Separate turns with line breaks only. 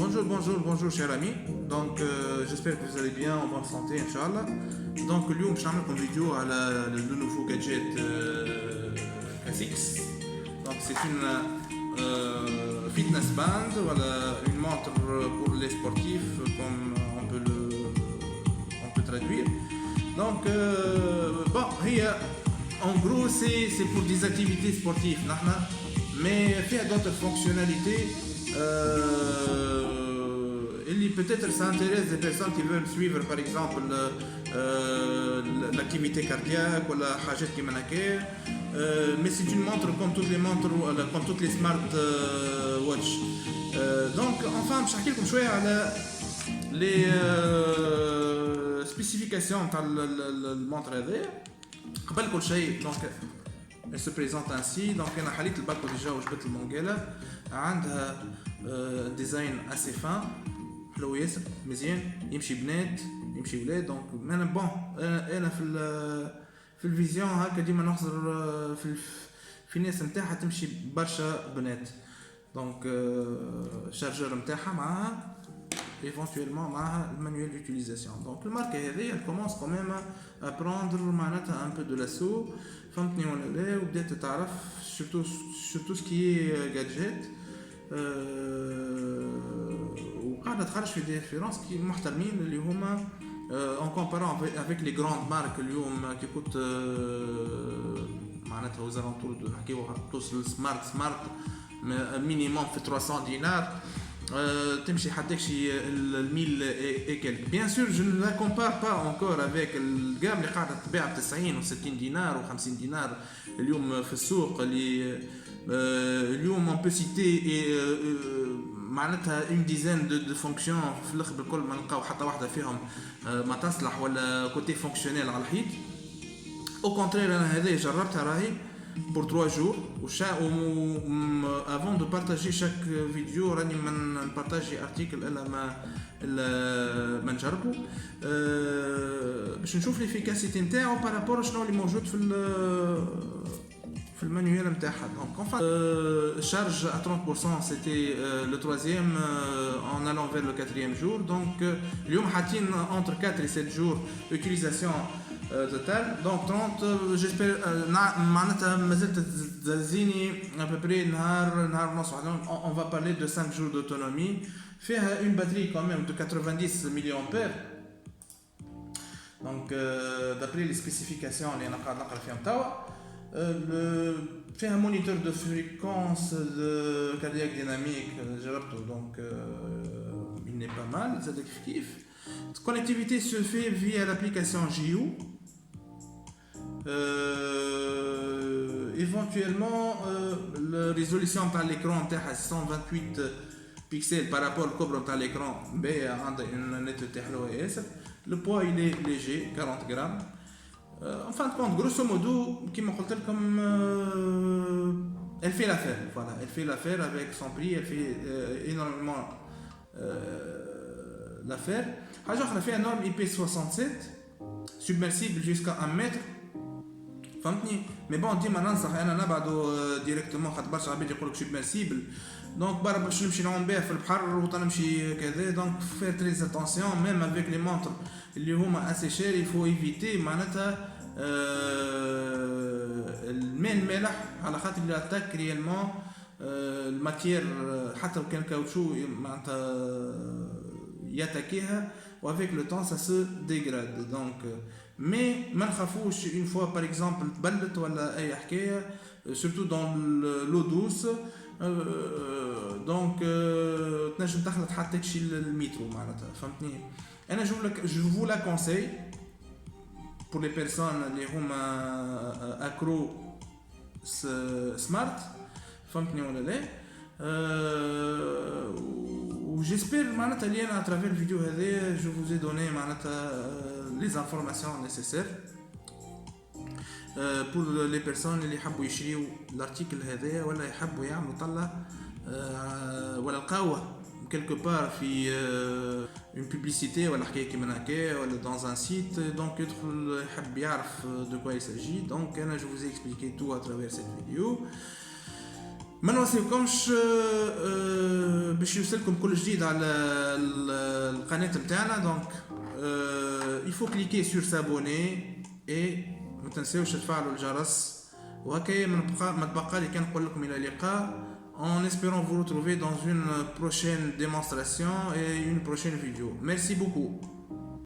Bonjour, bonjour, bonjour, chers amis. Donc, j'espère que vous allez bien, en bonne santé, Inch'Allah. Donc, اليوم باش نعمل لكم فيديو على le nouveau gadget K6. Donc, c'est une fitness band, voilà, une montre pour les sportifs, comme on peut traduire. Donc, bon, en gros, c'est pour des activités sportives, mais il y a d'autres fonctionnalités. Peut-être ça intéresse des personnes qui veulent suivre par exemple l'activité cardiaque ou la حاجات كيما هكا. Mais c'est une montre comme toutes les montres, comme toutes les smart watch. Donc enfin باش نحكي لكم شويه على les spécifications تاع المونtre هذه. قبل كل شيء donc elle se présente ainsi. Donc انا حليت الباكو ديجا وجبت المونجيلا. عندها ديزاين assez fin, حلو ياسر مزيان، يمشي بنات يمشي ولاد. دونك انا بون انا في الفيزيون هكا ديما نحضر في ناس نتاعها تمشي برشا بنات. دونك الشارجور نتاعها معاها éventuellement معاها المانيوال d'utilisation. دونك الماركه هذه elle commence quand même à prendre معناتها un peu de l'assaut، فهمتني ولا لا؟ وبدات تعرف surtout ce qui est gadget. وقاعدة تخرج في ديفيرونس كي محترمين اللي هما en comparant avec les grandes marques اليوم qui coûtent معناتها aux alentours de نحكيو توصل سمارت minimum في 300 دينار، تمشي حتى شي 1000 et quelques. Bien sûr, je ne la compare pas encore avec الجام اللي قاعدة تبيع ب 90 و60 دينار و50 دينار اليوم في السوق. اللي اليوم on peut citer معناتها une dizaine de fonctions في الاخر بالكل ما نلقاو حتى واحده فيهم ما تصلح ولا كوتي فونكسيونيل على الحيط. au contraire انا هذه جربتها راهي pour 3 jours avant de partager chaque vidéo راني من نبارطاجي ارتيكل ما نجربه باش نشوف l'efficacité نتاعو بارابور شنو اللي موجود في المانيوال نتاعها. Donc enfin charge à 30%, c'était le troisième en allant vers le quatrième jour. Donc اليوم حاطين entre 4 et 7 jours utilisation totale. Donc 30 j'espère معناتها مازالت تزيني à peu près نهار ونص. On va parler de 5 jours d'autonomie. فيها une batterie quand même de 90 mAh. Donc d'après les spécifications اللي انا قاعد نقرا فيهم توا فيها moniteur de fréquence de cardiaque dynamique جربته. Donc il n'est pas mal زاد كيف. Connectivité se fait via l'application JU. Éventuellement la résolution par l'écran تاعها 128 pixels par rapport au cobre تاع l'écran باهي، عندها une netteté حلوه ياسر. Le poids il est léger 40 grammes. En fin de compte, grosso modo, comme je l'ai dit, elle fait l'affaire. Voilà, elle fait l'affaire avec son prix, elle fait énormément l'affaire. Elle fait un norme IP67, submersible jusqu'à 1 mètre. Mais bon, dis maintenant, ça rien à بعدو directement خاطر برشا عباد يقولك submersible. Donc برا باش نمشي نعوم بها في البحر وتنمشي كذا. Donc faire très attention même avec les montres اللي هما assez chers. Il faut éviter معناتها الماء المالح على خاطر اللي اتاك ريالمون الماتير حتى لو كان كاوتشو معناتها يتاكيها وافيك لو طون ça se dégrade. Donc mais ما نخافوش une fois par exemple تبلت ولا اي حكايه surtout dans l'eau douce. Donc تنجم تخلط حتى شي المترو معناتها فهمتني. انا je vous la conseille pour les personnes اللي هما accro smart فهمتني ولا لا. وجيسبر معناتها اللي انا à travers الفيديو هذا je vous ai donné معناتها les informations nécessaires pour les personnes اللي يحبوا يشريوا الارتيكل هذا ولا يحبوا يعملوا طلع ولا لقاوه quelque part في une publicité ولا حكايه كيما هكا ولا dans un site. Donc يدخل يحب يعرف de quoi il s'agit. Donc انا je vous ai expliqué tout à travers cette vidéo. ما نوصيكمش باش يوصلكم كل جديد على القناه نتاعنا. دونك يفو كليكي سور سابوني اي ما تنساوش تفعلوا الجرس. وهكا ما تبقى لي كان نقول لكم الى اللقاء en espérant vous retrouver dans une prochaine démonstration et une prochaine vidéo. Merci beaucoup.